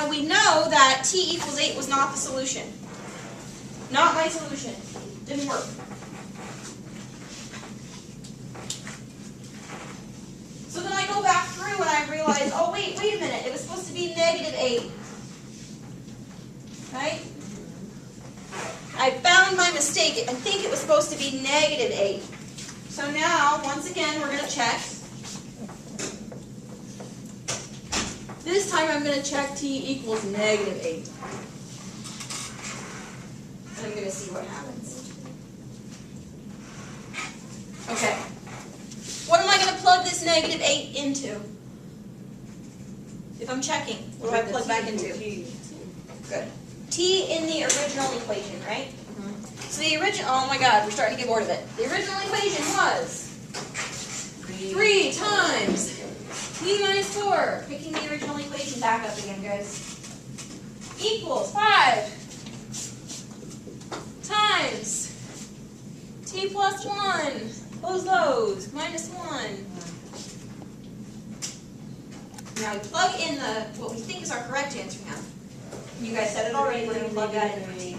Now we know that t equals 8 was not the solution. Not my solution. Didn't work. So then I go back through and I realize, oh wait a minute, it was supposed to be negative 8. Right? I found my mistake. I think it was supposed to be negative 8. So now, once again, we're going to check. This time I'm going to check t equals negative 8. And I'm going to see what happens. Okay. What am I going to plug this negative 8 into? If I'm checking, what do I plug back into? Good. T in the original equation, right? So the original, oh my god, we're starting to get bored of it. The original equation was 3 times t minus 4. Picking the original equation back up again, guys. Equals 5 times t plus 1. Close those. Minus 1. Now we plug in what we think is our correct answer now. You guys said it already. We're going to plug that in for t.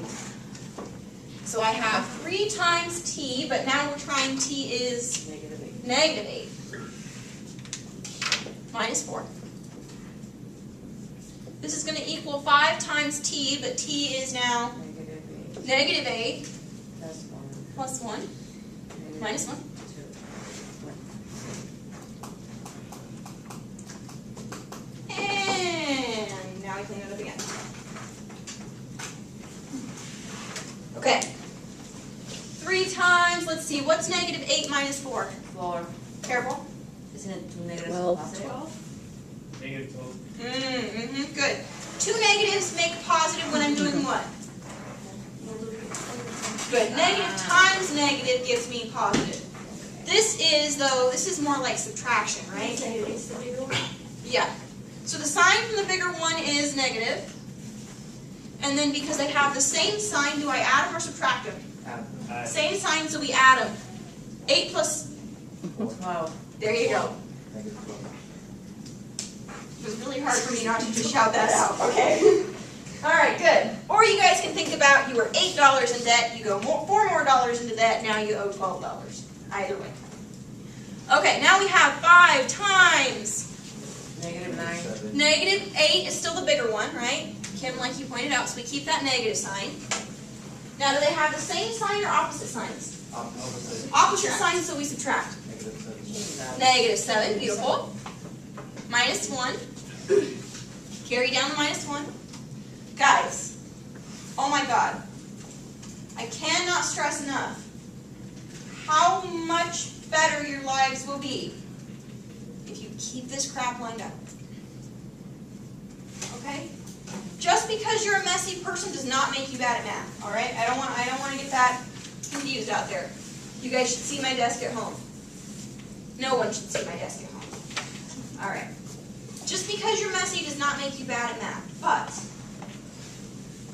So I have 3 times t, but now we're trying t is negative 8. Minus 4. This is going to equal 5 times t, but t is now negative 8 plus 1 minus 1. And now we clean it up again. Okay. 3 times, let's see, what's negative 8 minus 4? 4. Careful. Isn't it 2 negatives 12. positive? 12. Negative 12. Good. 2 negatives make positive when I'm doing what? Good. Negative times negative gives me positive. This is more like subtraction, right? Yeah. So the sign from the bigger one is negative. And then because they have the same sign, do I add them or subtract them? Same sign, so we add them. 8 plus 12. There you go. It was really hard for me not to just shout that out. Okay. All right, good. Or you guys can think about you were $8 in debt, you go $4 more into debt, now you owe $12. Either way. Okay, now we have 5 times Negative 9. negative 8 is still the bigger one, right? Kim, like you pointed out, so we keep that negative sign. Now, do they have the same sign or opposite signs? Opposite. Opposite signs, so we subtract. Negative 7, beautiful. Minus 1. Carry down the minus 1. Guys, oh my god. I cannot stress enough how much better your lives will be if you keep this crap lined up. Okay? Just because you're a messy person does not make you bad at math, all right? I don't want to get that confused out there. You guys should see my desk at home. No one should see my desk at home. All right. Just because you're messy does not make you bad at math, but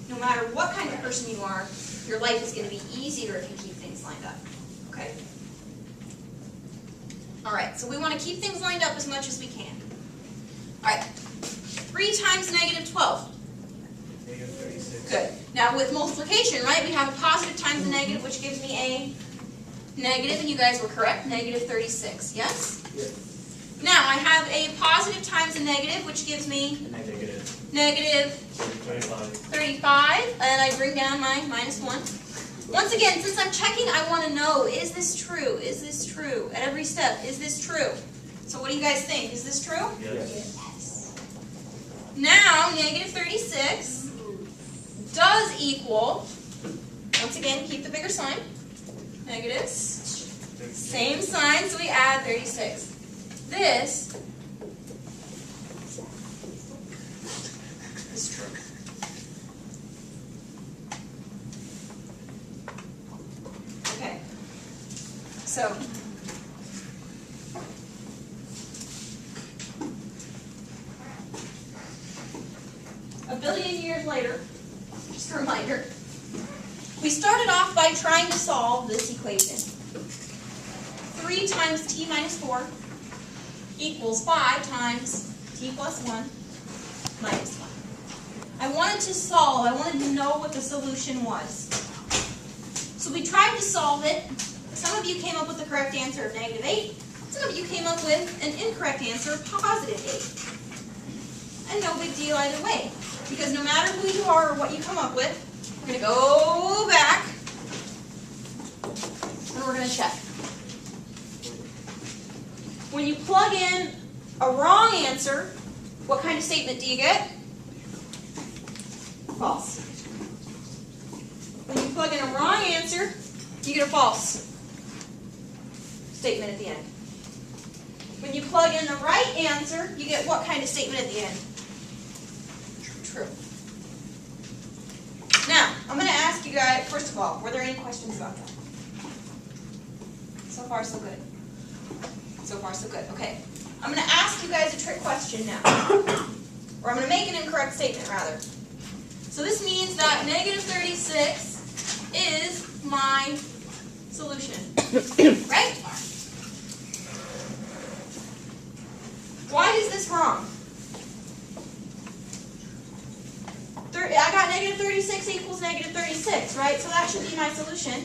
no matter what kind of person you are, your life is going to be easier if you keep things lined up. Okay? All right, so we want to keep things lined up as much as we can. All right. 3 times negative 12. Negative 36. Good. Now with multiplication, right, we have a positive times a negative, which gives me a negative, and you guys were correct, negative 36, yes? Yes. Now I have a positive times a negative, which gives me negative 35, and I bring down my minus 1. Once again, since I'm checking, I want to know, is this true? Is this true? At every step, is this true? So what do you guys think? Is this true? Yes. Now, negative 36 does equal, once again, keep the bigger sign, negatives, same sign, so we add 36. This is true. Okay, so a billion years later, just a reminder, we started off by trying to solve this equation. 3 times t minus 4 equals 5 times t plus 1 minus 1. wanted to solve, I wanted to know what the solution was. So we tried to solve it. Some of you came up with the correct answer of -8. Some of you came up with an incorrect answer of +8. And no big deal either way. Because no matter who you are or what you come up with, we're going to go back and we're going to check. When you plug in a wrong answer, what kind of statement do you get? False. When you plug in a wrong answer, you get a false statement at the end. When you plug in the right answer, you get what kind of statement at the end? True. Now, I'm going to ask you guys, first of all, were there any questions about that? So far, so good. So far, so good. Okay. I'm going to ask you guys a trick question now. Or I'm going to make an incorrect statement, rather. So this means that -36 is my solution. Right? Why is this wrong? I got -36 equals -36, right? So that should be my solution.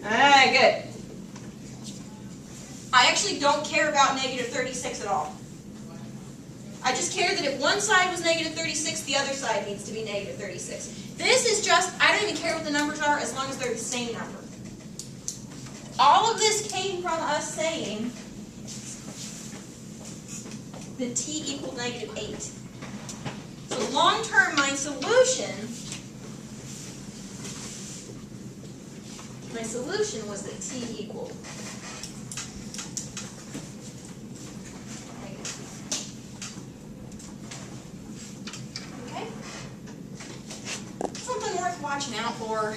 Alright, good. I actually don't care about -36 at all. I just care that if one side was -36, the other side needs to be -36. This is just, I don't even care what the numbers are as long as they're the same number. All of this came from us saying that t equaled -8. So long term, my solution was that t equaled -8. Okay? Something worth watching out for.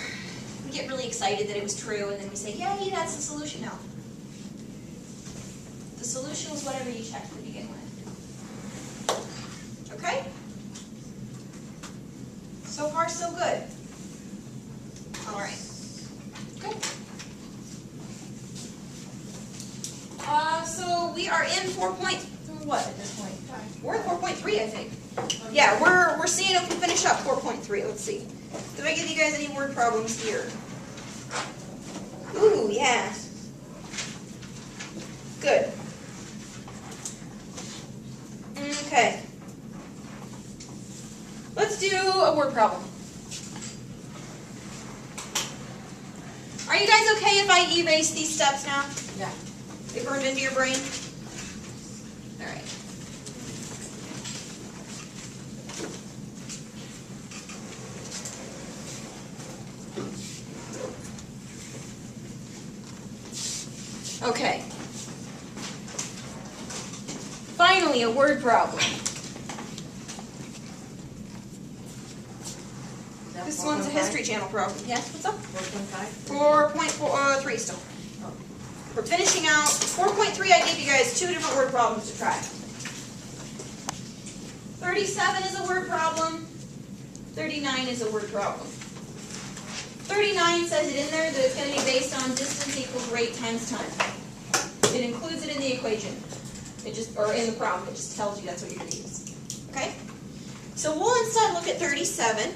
We get really excited that it was true, and then we say, yay, that's the solution. No. The solution was whatever you checked to begin with. Okay? So far, so good. All right. Good. So we are in 4 point, what at this point? We're at 4.3, I think. Yeah, we're seeing if we finish up 4.3. Let's see. Did I give you guys any word problems here? Ooh, yeah. Good. Okay. Let's do a word problem. Are you guys okay if I erase these steps now? Yeah. They burned into your brain? All right. Okay. Finally, a word problem. This one's a History Channel problem. Yes, what's up? 4.5? 4.3 still. We're finishing out 4.3. I gave you guys 2 different word problems to try. 37 is a word problem. 39 is a word problem. 39 says it in there that it's going to be based on distance equals rate times time. It includes it in the equation. It just, or in the problem, it just tells you that's what you're going to use. Okay? So we'll instead look at 37.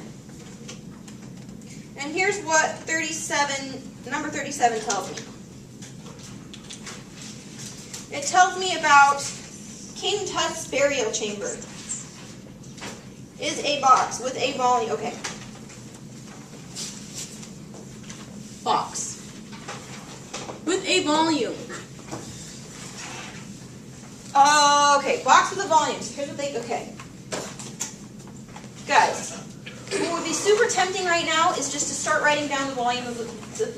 And here's what number 37 tells me. It tells me about King Tut's burial chamber. Is a box with a volume. Okay. Box with a volume. Okay, box with a volume. So here's what they. Okay, guys. What would be super tempting right now is just to start writing down the volume of the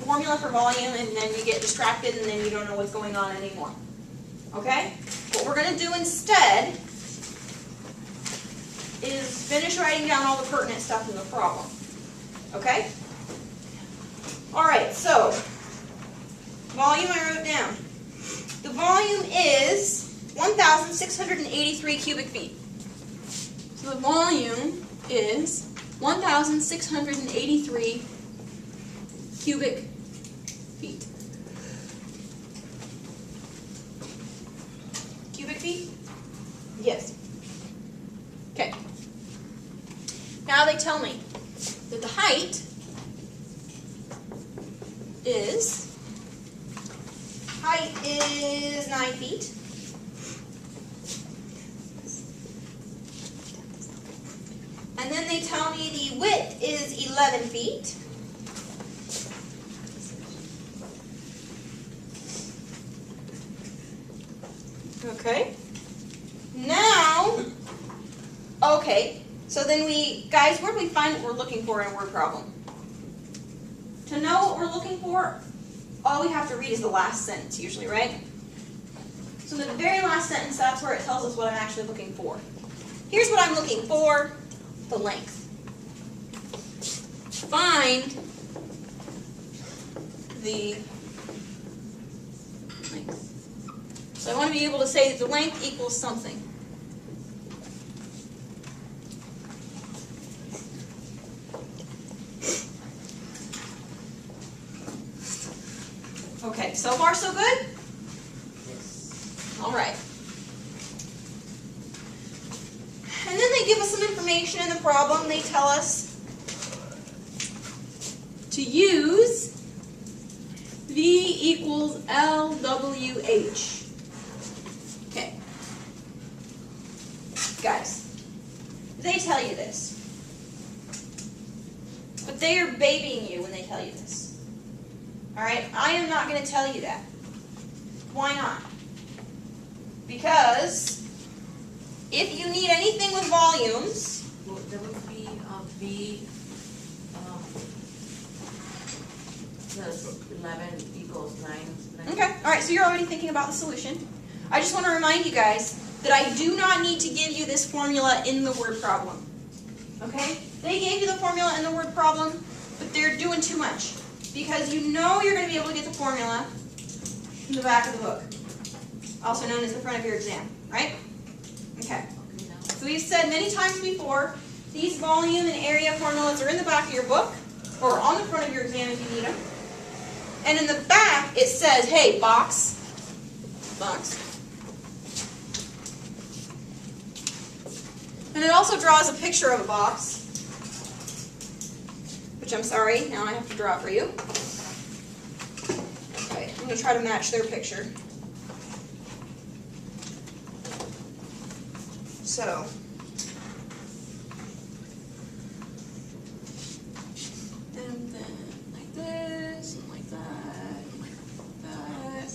formula for volume, and then you get distracted, and then you don't know what's going on anymore. Okay? What we're going to do instead is finish writing down all the pertinent stuff in the problem. Okay? Alright, so, volume I wrote down. The volume is 1,683 cubic feet. So the volume is 1,683 cubic feet. Cubic feet? Yes. Now they tell me that the height is 9 feet. And then they tell me the width is 11 feet. Okay. Now, okay, so then guys, where do we find what we're looking for in a word problem? To know what we're looking for, all we have to read is the last sentence usually, right? So in the very last sentence, that's where it tells us what I'm actually looking for. Here's what I'm looking for, the length. Find the length. So I want to be able to say that the length equals something. Okay, so far so good? Yes. All right. And then they give us some information in the problem. They tell us to use V equals LWH. Okay. Guys, they tell you this. But they are babying you when they tell you this. Alright, I am not going to tell you that. Why not? Because if you need anything with volumes, Well, there would be V plus 11 equals 9. okay, alright, so you're already thinking about the solution. I just want to remind you guys that I do not need to give you this formula in the word problem. Okay? They gave you the formula in the word problem, but they're doing too much. Because you know you're going to be able to get the formula in the back of the book. Also known as the front of your exam, right? Okay. So we've said many times before, these volume and area formulas are in the back of your book, or on the front of your exam if you need them. And in the back, it says, hey, box. And it also draws a picture of a box. Which I'm sorry, now I have to draw for you. Okay, I'm going to try to match their picture. So, and then like this, and like that, and like that.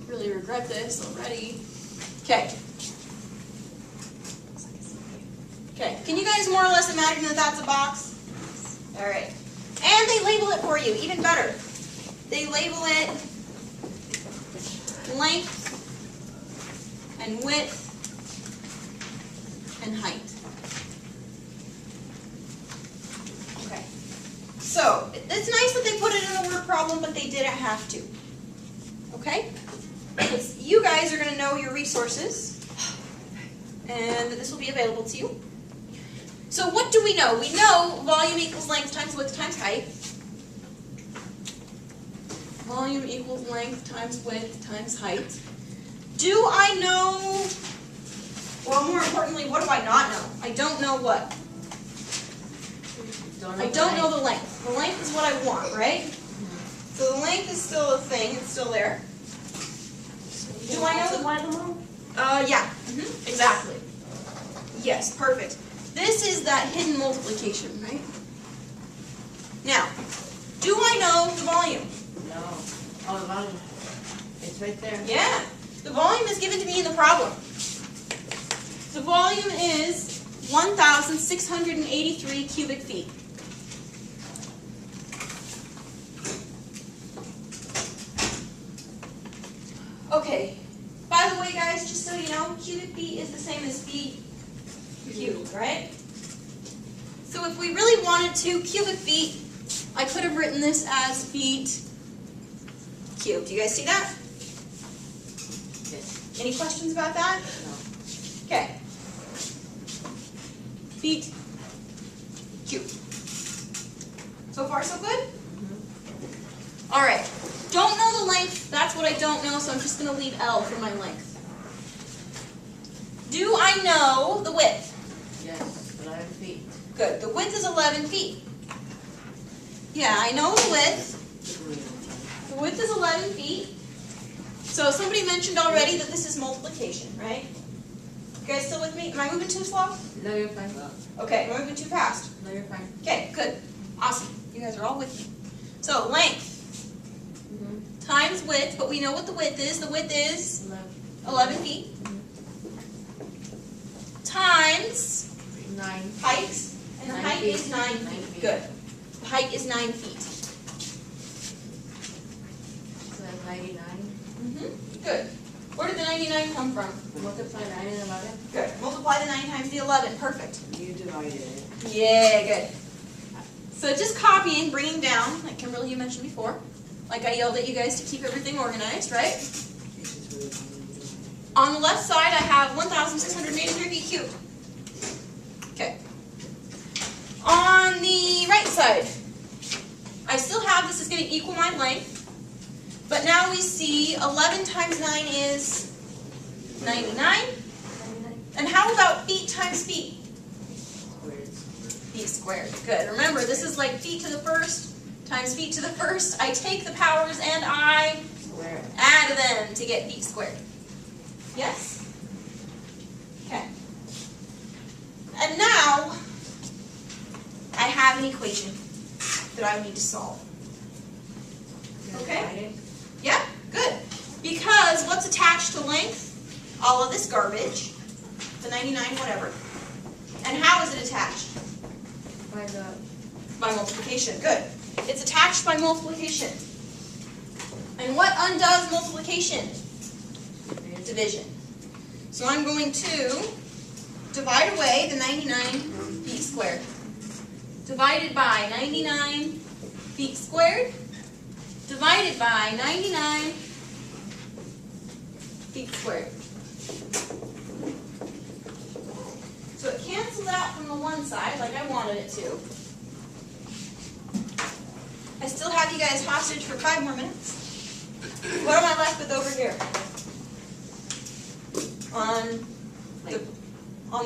Really regret this already. Okay. Okay, can you guys more or less imagine that that's a box? All right. And they label it for you, even better. They label it length and width and height. Okay. So, it's nice that they put it in a word problem, but they didn't have to. Okay? Because you guys are going to know your resources, and this will be available to you. So what do we know? We know volume equals length times width times height. Volume equals length times width times height. Do I know, or more importantly, what do I not know? I don't know what? I don't know the length. The length is what I want, right? So the length is still a thing. It's still there. Do I know the one? yeah, exactly. Yes, perfect. This is that hidden multiplication, right? Now, do I know the volume? No. Oh, the volume. It's right there. Yeah, the volume is given to me in the problem. The volume is 1,683 cubic feet. Okay, by the way guys, just so you know, cubic feet is the same as feet cubed, right? So if we really wanted to, cubic feet, I could have written this as feet cubed. Do you guys see that? Yes. Any questions about that? No. Okay. Feet cubed. So far so good? All right. Don't know the length, that's what I don't know, so I'm just going to leave L for my length. Do I know the width? Yes, 11 feet. Good. The width is 11 feet. Yeah, I know the width. The width is 11 feet. So somebody mentioned already that this is multiplication, right? You guys still with me? Am I moving too slow? No, you're fine. Okay, am I moving too fast? No, you're fine. Okay, good. Awesome. You guys are all with me. So length times width, but we know what the width is. The width is 11 feet. Times 9. height, and the 9 height feet. is 9 9 feet. feet. Good. The height is 9 feet. So that's 99. Good. Where did the 99 come from? Multiply 9 and 11. Good. Multiply the 9 times the 11. Perfect. You divided it. Yeah, good. So just copying, bringing down, like Kimberly you mentioned before. Like I yelled at you guys to keep everything organized, right? On the left side, I have 1,683 feet cubed. Okay. On the right side, I still have this is going to equal my length. But now we see 11 times 9 is 99. And how about feet times feet? Feet squared. Good. Remember, this is like feet to the first times feet to the first. I take the powers and I add them to get feet squared. Yes? Okay. And now, I have an equation that I need to solve. Okay? Yeah, good. Because what's attached to length? All of this garbage. The 99, whatever. And how is it attached? By multiplication. Good. It's attached by multiplication. And what undoes multiplication? Division. So I'm going to divide away the 99 feet squared. Divided by 99 feet squared. Divided by 99 feet squared. So it cancels out from the one side like I wanted it to. I still have you guys hostage for 5 more minutes. What am I left with over here? On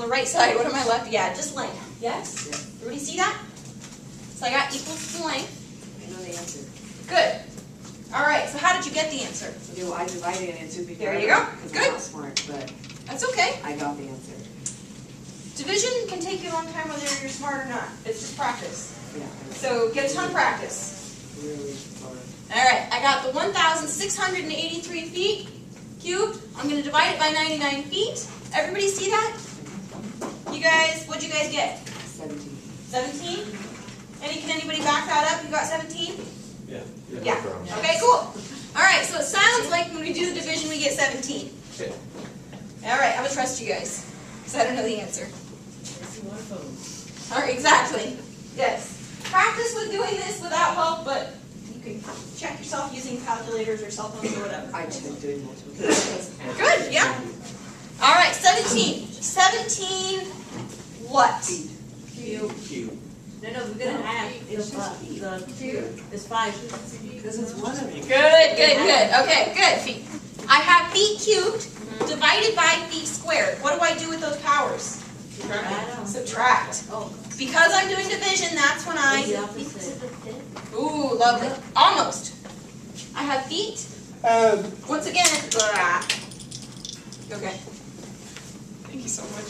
the right side, what am I left? Yeah, just length. Yes? Everybody see that? So I got equals to length. I know the answer. Good. All right, so how did you get the answer? Okay, well, I divided it into before. There you go. Because Good. I'm not smart, but That's okay. I got the answer. Division can take you a long time whether you're smart or not. It's just practice. Yeah. So get a ton of practice. Really smart. All right, I got the 1,683 feet cubed. I'm going to divide it by 99 feet. Everybody see that? You guys, what'd you guys get? 17. 17? Can anybody back that up? You got 17? Yeah. Yeah. Okay, cool. All right, so it sounds like when we do the division, we get 17. Okay. All right, I'm going to trust you guys because I don't know the answer. All right, exactly. Yes. Practice with doing this without help, but you can check yourself using calculators or cell phones or whatever. I checked doing multiplication. Good, yeah. All right, 17. 17 what? Cube. No, we're gonna add the cube is 5. Because it's one of them. Good. Okay, good. Feet. I have feet cubed divided by feet squared. What do I do with those powers? Subtract. Oh, Because I'm doing division, that's when the I... opposite. Ooh, lovely. Almost. I have feet. Once again, okay. Thank you so much.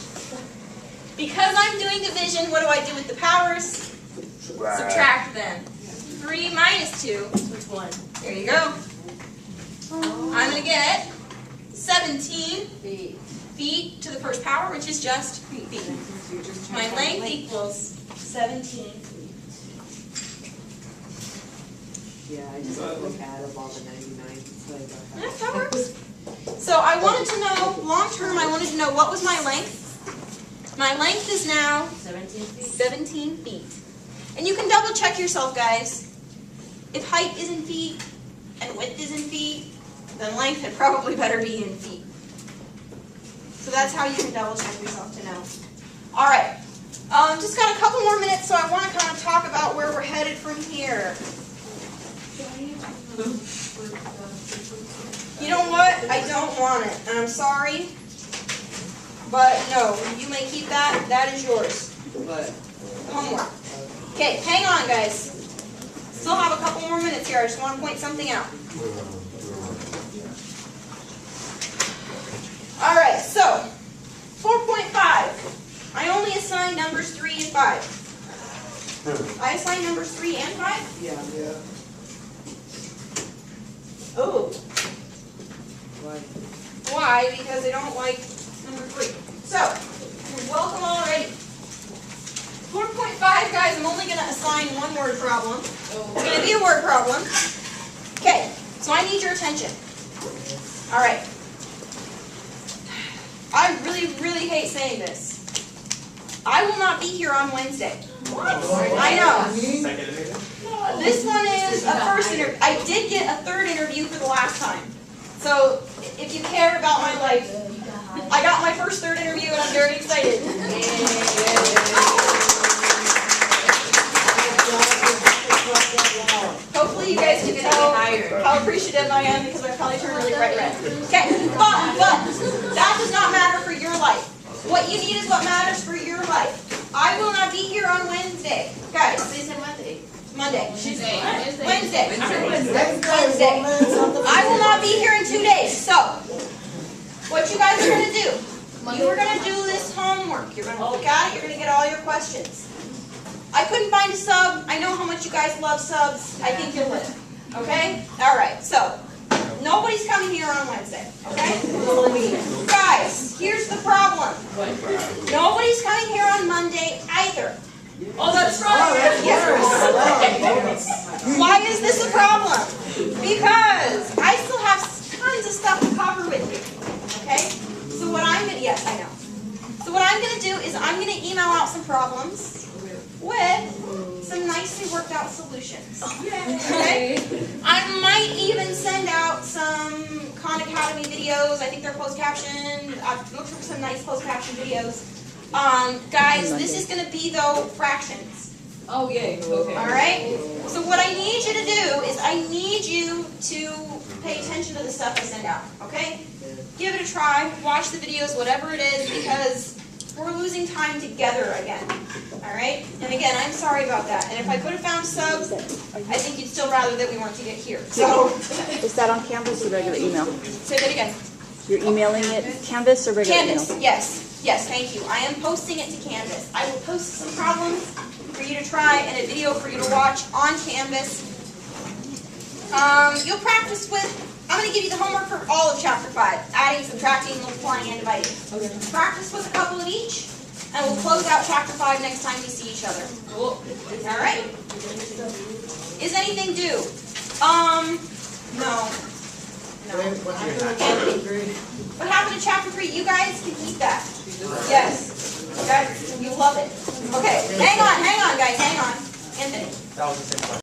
Because I'm doing division, what do I do with the powers? Subtract them. 3 minus 2. Which one? There you go. I'm going to get 17 feet to the first power, which is just feet. My length equals 17 feet. Yeah, I just look at of all the 99. Yeah, that works. So I wanted to know, long term, I wanted to know what was my length. My length is now 17 feet. 17 feet. And you can double check yourself, guys. If height is in feet and width is in feet, then length had probably better be in feet. So that's how you can double check yourself to know. All right. Just got a couple more minutes, so I want to kind of talk about where we're headed from here. You know what? I don't want it, and I'm sorry. But no, you may keep that. That is yours. But Homework. Okay, hang on, guys. Still have a couple more minutes here. I just want to point something out. All right, so 4.5. I only assign numbers 3 and 5. I assign numbers 3 and 5? yeah. Oh. Why? Why? Because I don't like number 3. So, you're welcome already. 4.5, guys, I'm only going to assign one word problem. It's going to be a word problem. Okay, so I need your attention. All right. I really, really hate saying this. I will not be here on Wednesday. I know. Second. This one is a first interview. I did get a third interview for the last time. So, if you care about my life, I got my first third interview and I'm very excited. Hopefully you guys can tell how appreciative I am because I probably turned really bright red. Okay, but that does not matter for your life. What you need is what matters for your life. I will not be here on Wednesday. Guys, Monday. Wednesday. I will not be here in 2 days. So, what you guys are going to do, you are going to do this homework. You're going to look at it. You're going to get all your questions. I couldn't find a sub. I know how much you guys love subs. I think you'll live. Okay? All right. So, nobody's coming here on Wednesday. Okay? Guys, here's the problem. Nobody's coming here on Monday either. Oh, that's right. Yes. Why is this a problem? Because I still have tons of stuff to cover with you. Okay? So what I'm going to, yes, I know. So what I'm going to do is I'm going to email out some problems with some nicely worked out solutions. Okay? I might even send out some Khan Academy videos. I think they're closed captioned. I've looked for some nice closed caption videos. Guys, this is going to be, though, fractions. Oh, yay. Okay. All right? So what I need you to do is I need you to pay attention to the stuff I send out, okay? Give it a try. Watch the videos, whatever it is, because we're losing time together again. All right? And again, I'm sorry about that. And if I could have found subs, I think you'd still rather that we weren't to get here. So, Is that on Canvas or regular email? say that again. You're emailing it Canvas or regular Canvas, email? yes. Yes, thank you. I am posting it to Canvas. I will post some problems for you to try and a video for you to watch on Canvas. You'll practice with, I'm going to give you the homework for all of Chapter 5, adding, subtracting, multiplying, and dividing. Okay. Practice with a couple of each, and we'll close out Chapter 5 next time we see each other. Cool. All right? Is anything due? No. What happened to Chapter 3? You guys can keep that. Yes. You guys, you love it. Okay, hang on, guys, hang on. Anthony. That was the same question.